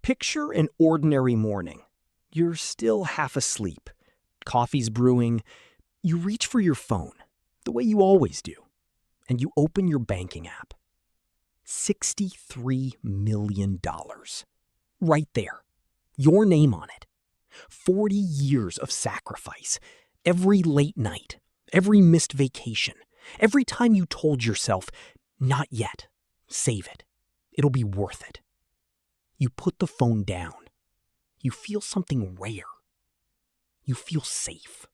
Picture an ordinary morning. You're still half asleep. Coffee's brewing. You reach for your phone, the way you always do, and you open your banking app. $63 million. Right there. Your name on it. 40 years of sacrifice. Every late night. Every missed vacation. Every time you told yourself, not yet. Save it. It'll be worth it. You put the phone down. You feel something rare. You feel safe.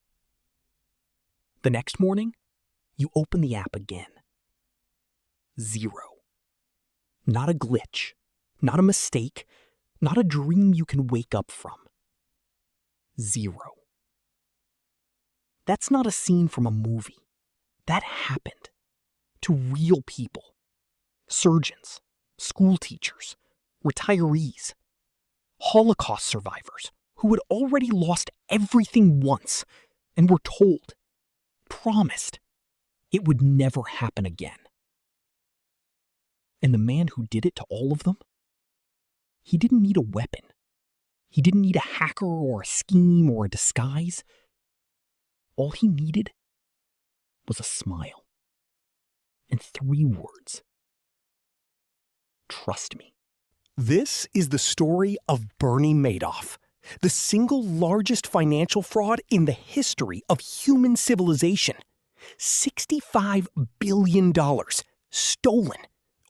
The next morning, you open the app again. Zero. Not a glitch. Not a mistake. Not a dream you can wake up from. Zero. That's not a scene from a movie. That happened to real people. Surgeons, school teachers, retirees, Holocaust survivors who had already lost everything once and were told, promised, it would never happen again. And the man who did it to all of them, he didn't need a weapon. He didn't need a hacker or a scheme or a disguise. All he needed was a smile and 3 words. Trust me. This is the story of Bernie Madoff, the single largest financial fraud in the history of human civilization. $65 billion stolen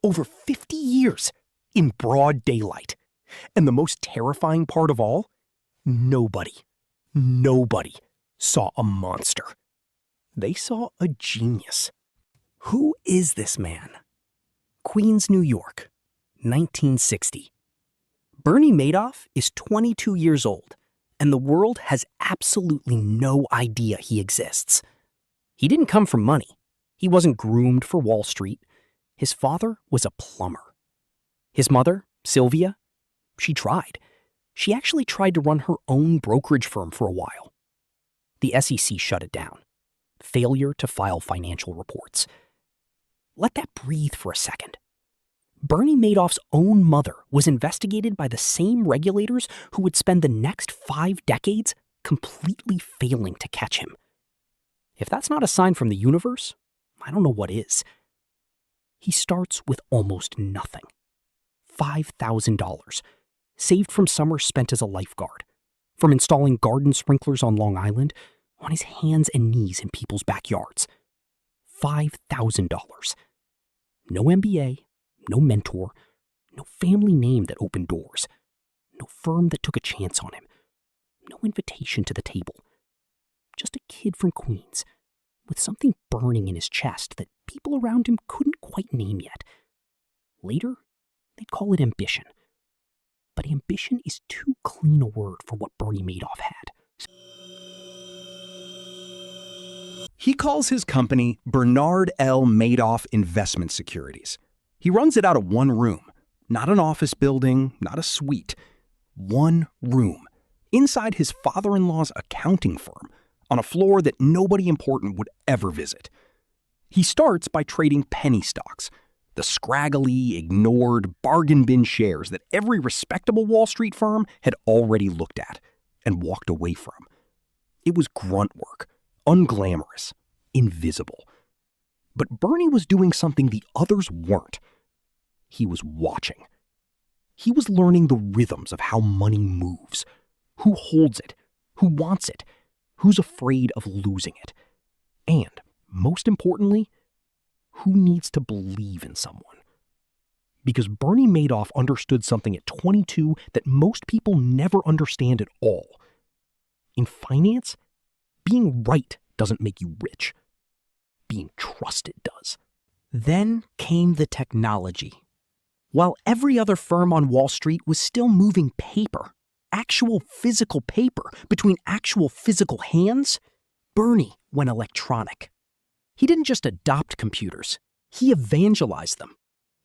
over 50 years in broad daylight. And the most terrifying part of all, nobody saw a monster. They saw a genius. Who is this man? Queens, New York, 1960. Bernie Madoff is 22 years old, and the world has absolutely no idea he exists. He didn't come from money. He wasn't groomed for Wall Street. His father was a plumber. His mother, Sylvia, she tried. She actually tried to run her own brokerage firm for a while. The SEC shut it down. Failure to file financial reports. Let that breathe for a second. Bernie Madoff's own mother was investigated by the same regulators who would spend the next 5 decades completely failing to catch him. If that's not a sign from the universe, I don't know what is. He starts with almost nothing. $5,000, saved from summers spent as a lifeguard, from installing garden sprinklers on Long Island, on his hands and knees in people's backyards. $5,000. No MBA, no mentor, no family name that opened doors, no firm that took a chance on him, no invitation to the table. Just a kid from Queens, with something burning in his chest that people around him couldn't quite name yet. Later, they'd call it ambition. But ambition is too clean a word for what Bernie Madoff had. He calls his company Bernard L. Madoff Investment Securities. He runs it out of one room, not an office building, not a suite. One room, inside his father-in-law's accounting firm, on a floor that nobody important would ever visit. He starts by trading penny stocks, the scraggly, ignored, bargain bin shares that every respectable Wall Street firm had already looked at and walked away from. It was grunt work, unglamorous, invisible. But Bernie was doing something the others weren't. He was watching. He was learning the rhythms of how money moves, who holds it, who wants it, who's afraid of losing it, and, most importantly, who needs to believe in someone. Because Bernie Madoff understood something at 22 that most people never understand at all. In finance, being right doesn't make you rich. Being trusted does. Then came the technology. While every other firm on Wall Street was still moving paper, actual physical paper, between actual physical hands, Bernie went electronic. He didn't just adopt computers, he evangelized them.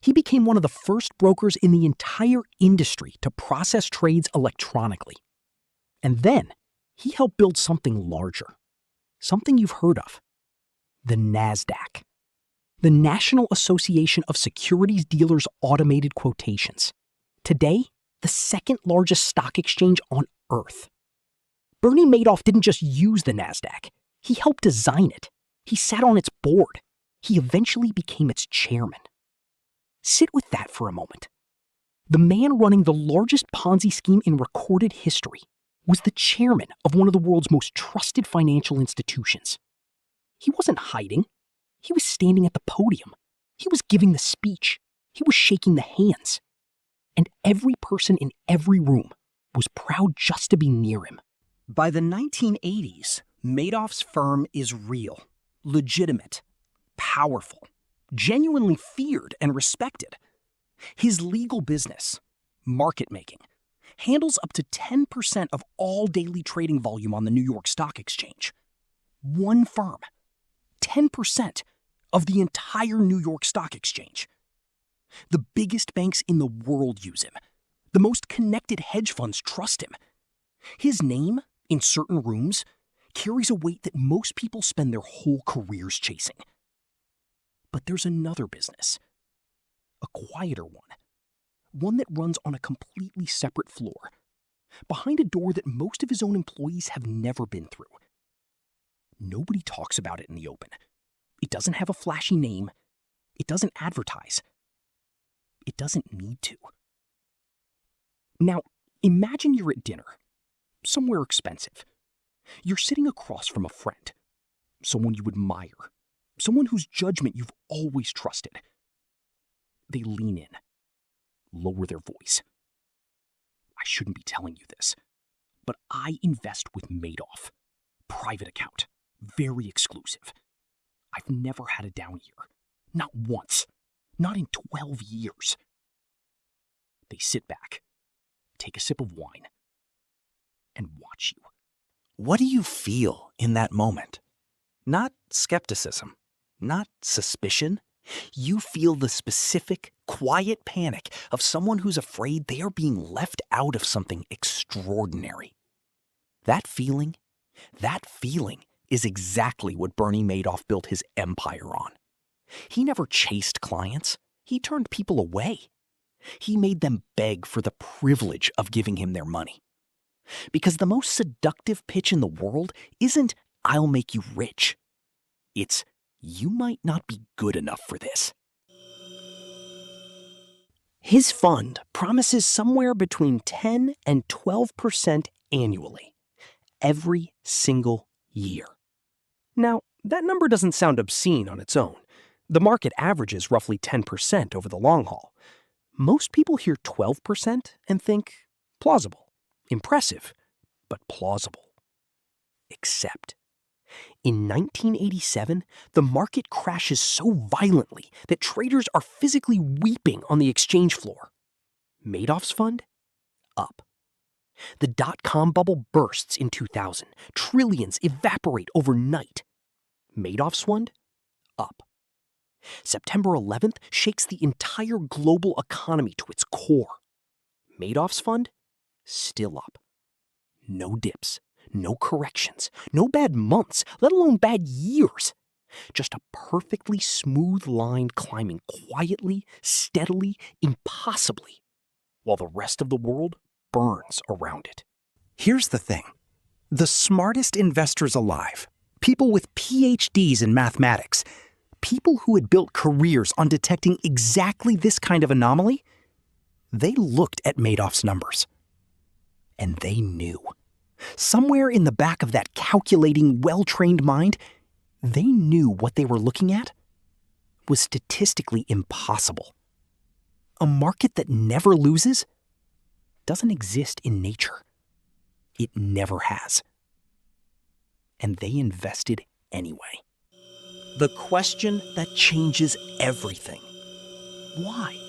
He became one of the first brokers in the entire industry to process trades electronically. And then, he helped build something larger. Something you've heard of. The NASDAQ. The National Association of Securities Dealers Automated Quotations. Today, the second largest stock exchange on Earth. Bernie Madoff didn't just use the NASDAQ. He helped design it. He sat on its board. He eventually became its chairman. Sit with that for a moment. The man running the largest Ponzi scheme in recorded history was the chairman of one of the world's most trusted financial institutions. He wasn't hiding. He was standing at the podium. He was giving the speech. He was shaking the hands. And every person in every room was proud just to be near him. By the 1980s, Madoff's firm is real, legitimate, powerful, genuinely feared and respected. His legal business, market making, handles up to 10% of all daily trading volume on the New York Stock Exchange. One firm, 10% of the entire New York Stock Exchange. The biggest banks in the world use him. The most connected hedge funds trust him. His name, in certain rooms, carries a weight that most people spend their whole careers chasing. But there's another business, a quieter one that runs on a completely separate floor, behind a door that most of his own employees have never been through. Nobody talks about it in the open. It doesn't have a flashy name. It doesn't advertise. It doesn't need to. Now, imagine you're at dinner, somewhere expensive. You're sitting across from a friend, someone you admire, someone whose judgment you've always trusted. They lean in, lower their voice. I shouldn't be telling you this, but I invest with Madoff. Private account, very exclusive. I've never had a down year, not once, not in 12 years. They sit back, take a sip of wine, and watch you. What do you feel in that moment? Not skepticism, not suspicion. You feel the specific, quiet panic of someone who's afraid they are being left out of something extraordinary. That feeling is exactly what Bernie Madoff built his empire on. He never chased clients. He turned people away. He made them beg for the privilege of giving him their money. Because the most seductive pitch in the world isn't, "I'll make you rich." It's, "You might not be good enough for this." His fund promises somewhere between 10 and 12% annually, every single year. Now, that number doesn't sound obscene on its own. The market averages roughly 10% over the long haul. Most people hear 12% and think, plausible, impressive, but plausible. Except, in 1987, the market crashes so violently that traders are physically weeping on the exchange floor. Madoff's fund? Up. The dot-com bubble bursts in 2000. Trillions evaporate overnight. Madoff's fund? Up. September 11th shakes the entire global economy to its core. Madoff's fund? Still up. No dips, no corrections, no bad months, let alone bad years. Just a perfectly smooth line climbing quietly, steadily, impossibly, while the rest of the world burns around it. Here's the thing. The smartest investors alive, people with PhDs in mathematics, people who had built careers on detecting exactly this kind of anomaly, they looked at Madoff's numbers. And they knew. Somewhere in the back of that calculating, well-trained mind, they knew what they were looking at was statistically impossible. A market that never loses doesn't exist in nature. It never has. And they invested anyway. The question that changes everything. Why?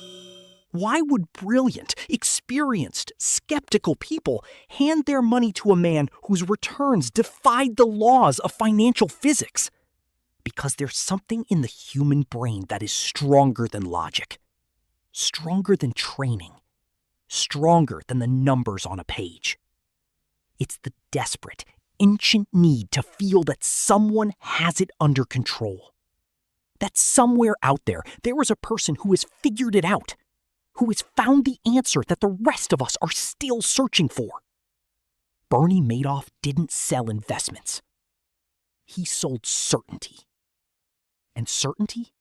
Why would brilliant, experienced, skeptical people hand their money to a man whose returns defied the laws of financial physics? Because there's something in the human brain that is stronger than logic, stronger than training, stronger than the numbers on a page. It's the desperate, ancient need to feel that someone has it under control. That somewhere out there is a person who has figured it out. who has found the answer that the rest of us are still searching for. Bernie Madoff didn't sell investments. He sold certainty. And certainty,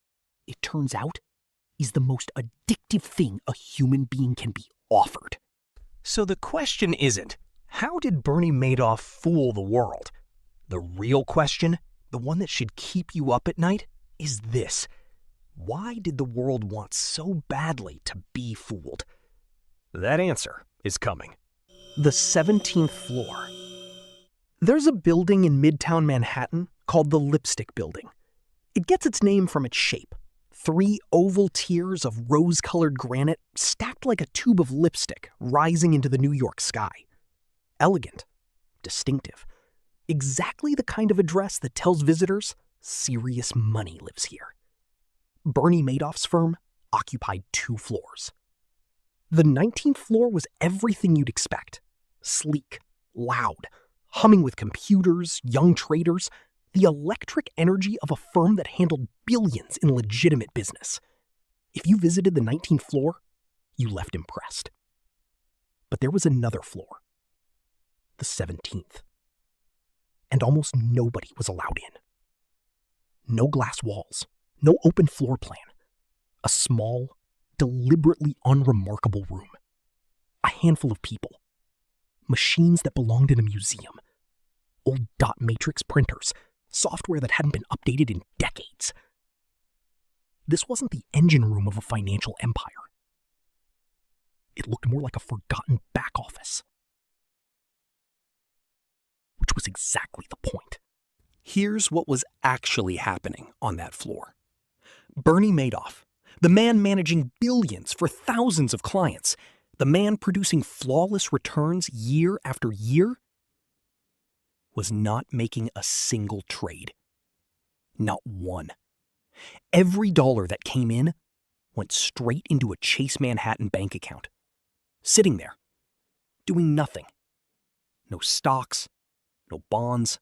it turns out, is the most addictive thing a human being can be offered. So the question isn't, how did Bernie Madoff fool the world? The real question, the one that should keep you up at night, is this. Why did the world want so badly to be fooled? That answer is coming. The 17th floor. There's a building in Midtown Manhattan called the Lipstick Building. It gets its name from its shape. 3 oval tiers of rose-colored granite stacked like a tube of lipstick rising into the New York sky. Elegant, distinctive, exactly the kind of address that tells visitors serious money lives here. Bernie Madoff's firm occupied 2 floors. The 19th floor was everything you'd expect. Sleek, loud, humming with computers, young traders, the electric energy of a firm that handled billions in legitimate business. If you visited the 19th floor, you left impressed. But there was another floor, the 17th. And almost nobody was allowed in. No glass walls, no open floor plan. A small, deliberately unremarkable room. A handful of people. Machines that belonged in a museum. Old dot matrix printers. Software that hadn't been updated in decades. This wasn't the engine room of a financial empire. It looked more like a forgotten back office. Which was exactly the point. Here's what was actually happening on that floor. Bernie Madoff, the man managing billions for thousands of clients, the man producing flawless returns year after year, was not making a single trade. Not one. Every dollar that came in went straight into a Chase Manhattan bank account. Sitting there, doing nothing. No stocks, no bonds,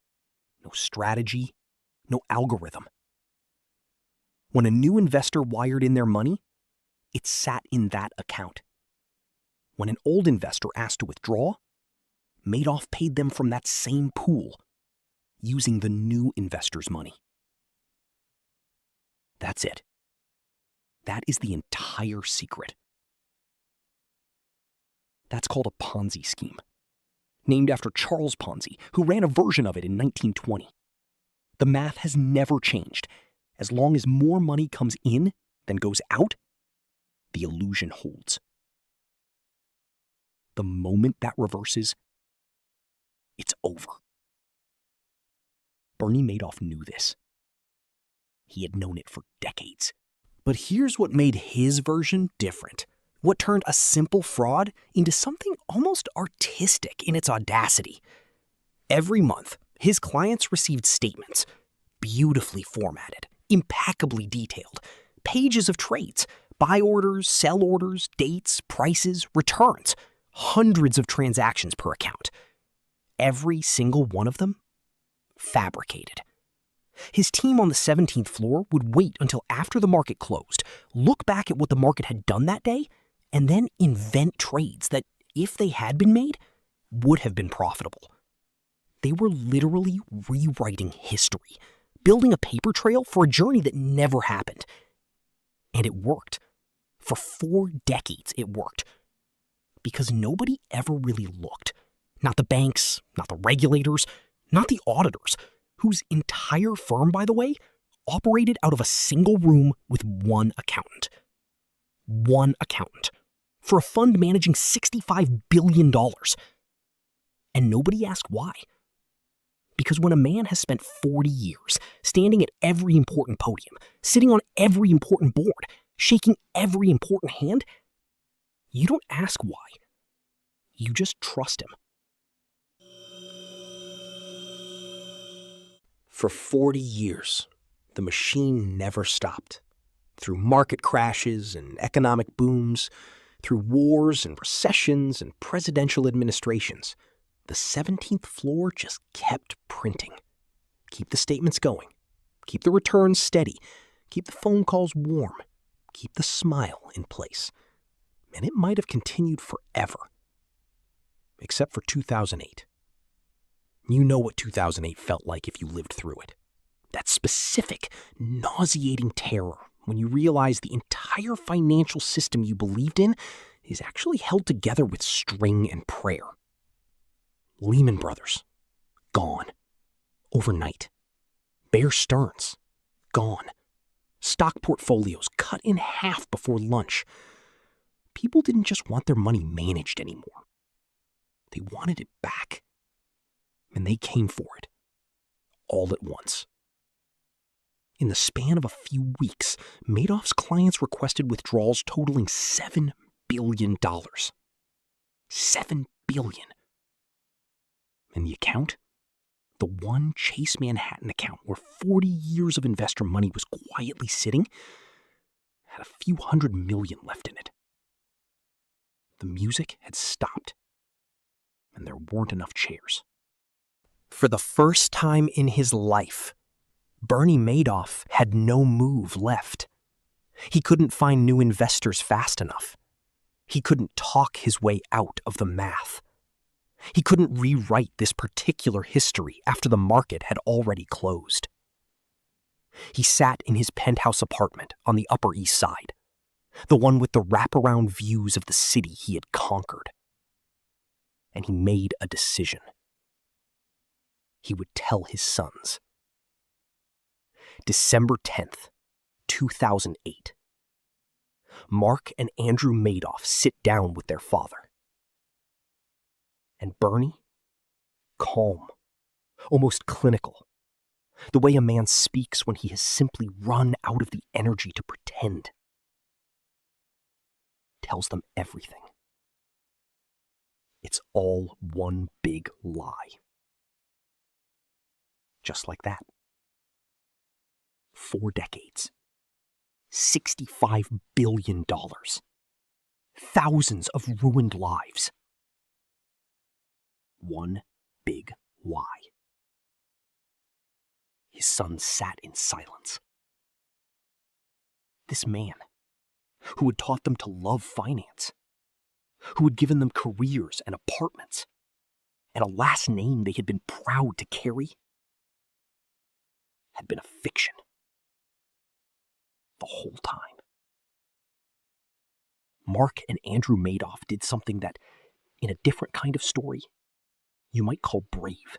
no strategy, no algorithm. When a new investor wired in their money, it sat in that account. When an old investor asked to withdraw, Madoff paid them from that same pool, using the new investor's money. That's it. That is the entire secret. That's called a Ponzi scheme, named after Charles Ponzi, who ran a version of it in 1920. The math has never changed. As long as more money comes in than goes out, the illusion holds. The moment that reverses, it's over. Bernie Madoff knew this. He had known it for decades. But here's what made his version different. What turned a simple fraud into something almost artistic in its audacity. Every month, his clients received statements, beautifully formatted, impeccably detailed, pages of trades, buy orders, sell orders, dates, prices, returns, hundreds of transactions per account. Every single one of them fabricated. His team on the 17th floor would wait until after the market closed, look back at what the market had done that day, and then invent trades that, if they had been made, would have been profitable. They were literally rewriting history, building a paper trail for a journey that never happened. And it worked. For 4 decades, it worked. Because nobody ever really looked. Not the banks, not the regulators, not the auditors, whose entire firm, by the way, operated out of a single room with one accountant. One accountant. For a fund managing $65 billion. And nobody asked why. Because when a man has spent 40 years standing at every important podium, sitting on every important board, shaking every important hand, you don't ask why. You just trust him. For 40 years, the machine never stopped. Through market crashes and economic booms, through wars and recessions and presidential administrations, the 17th floor just kept printing. Keep the statements going. Keep the returns steady. Keep the phone calls warm. Keep the smile in place. And it might have continued forever. Except for 2008. You know what 2008 felt like if you lived through it. That specific, nauseating terror when you realize the entire financial system you believed in is actually held together with string and prayer. Lehman Brothers, gone. Overnight. Bear Stearns, gone. Stock portfolios cut in half before lunch. People didn't just want their money managed anymore. They wanted it back. And they came for it. All at once. In the span of a few weeks, Madoff's clients requested withdrawals totaling $7 billion. $7 billion. And the account? The one Chase Manhattan account where 40 years of investor money was quietly sitting had a few $100 million left in it. The music had stopped, and there weren't enough chairs. For the first time in his life, Bernie Madoff had no move left. He couldn't find new investors fast enough. He couldn't talk his way out of the math. He couldn't rewrite this particular history after the market had already closed. He sat in his penthouse apartment on the Upper East Side, the one with the wraparound views of the city he had conquered. And he made a decision. He would tell his sons. December 10th, 2008. Mark and Andrew Madoff sit down with their father. And Bernie, calm, almost clinical, the way a man speaks when he has simply run out of the energy to pretend, tells them everything. It's all one big lie. Just like that. 4 decades. $65 billion. Thousands of ruined lives. One big lie. His son sat in silence. This man, who had taught them to love finance, who had given them careers and apartments, and a last name they had been proud to carry, had been a fiction. The whole time. Mark and Andrew Madoff did something that, in a different kind of story, you might call brave.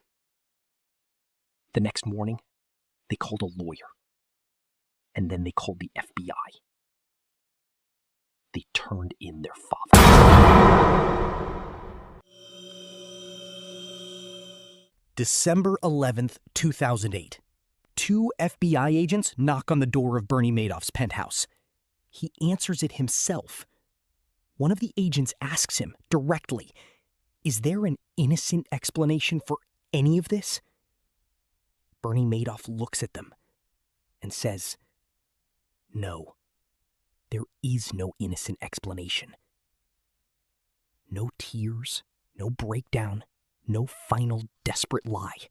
The next morning, they called a lawyer. And then they called the FBI. They turned in their father. December 11th, 2008. 2 FBI agents knock on the door of Bernie Madoff's penthouse. He answers it himself. One of the agents asks him directly, "Is there an innocent explanation for any of this?" Bernie Madoff looks at them and says, "No, there is no innocent explanation. No tears, no breakdown, no final desperate lie.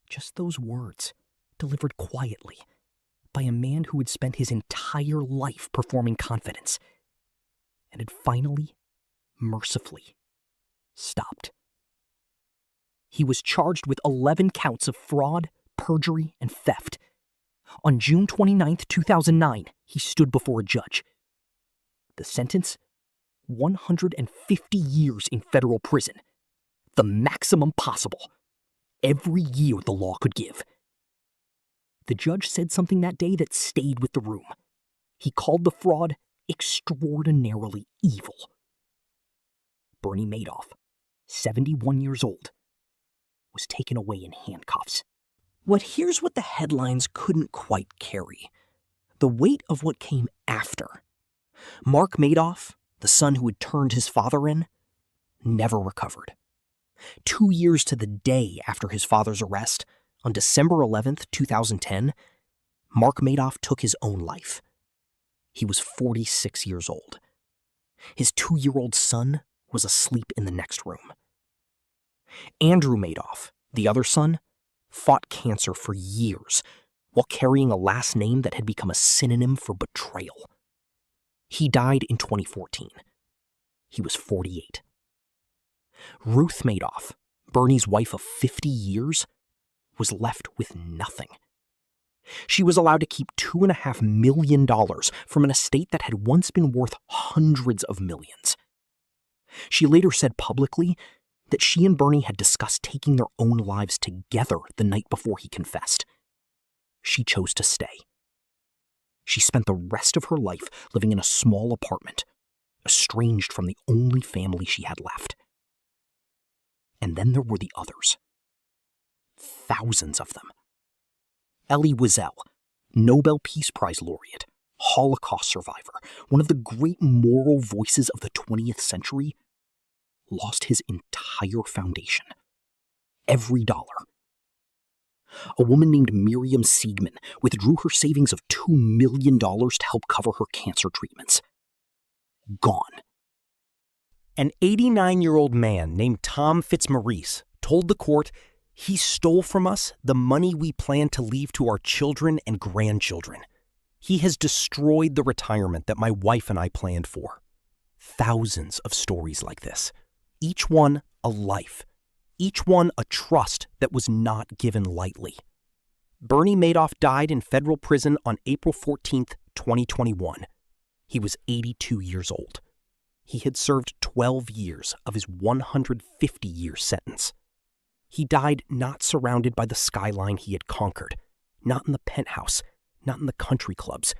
Just those words, delivered quietly by a man who had spent his entire life performing confidence and had finally, mercifully, stopped. He was charged with 11 counts of fraud, perjury, and theft. On June 29th, 2009, he stood before a judge. The sentence? 150 years in federal prison. The maximum possible. Every year the law could give. The judge said something that day that stayed with the room. He called the fraud extraordinarily evil. Bernie Madoff, 71 years old, was taken away in handcuffs. Here's what the headlines couldn't quite carry. The weight of what came after. Mark Madoff, the son who had turned his father in, never recovered. 2 years to the day after his father's arrest, on December 11th, 2010, Mark Madoff took his own life. He was 46 years old. His 2-year-old son was asleep in the next room. Andrew Madoff, the other son, fought cancer for years while carrying a last name that had become a synonym for betrayal. He died in 2014, he was 48. Ruth Madoff, Bernie's wife of 50 years, was left with nothing. She was allowed to keep $2.5 million from an estate that had once been worth hundreds of millions. She later said publicly that she and Bernie had discussed taking their own lives together the night before he confessed. She chose to stay. She spent the rest of her life living in a small apartment, estranged from the only family she had left. And then there were the others. Thousands of them. Elie Wiesel, Nobel Peace Prize laureate, Holocaust survivor, one of the great moral voices of the 20th century, lost his entire foundation. Every dollar. A woman named Miriam Siegman withdrew her savings of $2 million to help cover her cancer treatments. Gone. An 89-year-old man named Tom Fitzmaurice told the court he stole from us the money we plan to leave to our children and grandchildren. He has destroyed the retirement that my wife and I planned for. Thousands of stories like this. Each one a life. Each one a trust that was not given lightly. Bernie Madoff died in federal prison on April 14th, 2021. He was 82 years old. He had served 12 years of his 150-year sentence. He died not surrounded by the skyline he had conquered, not in the penthouse, not in the country clubs,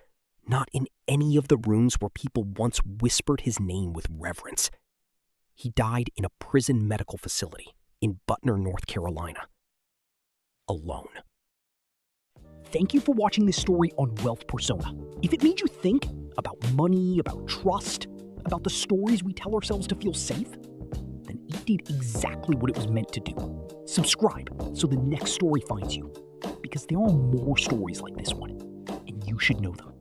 not in any of the rooms where people once whispered his name with reverence. He died in a prison medical facility in Butner, North Carolina. Alone. Thank you for watching this story on Wealth Persona. If it made you think about money, about trust, about the stories we tell ourselves to feel safe, then it did exactly what it was meant to do. Subscribe so the next story finds you, because there are more stories like this one, and you should know them.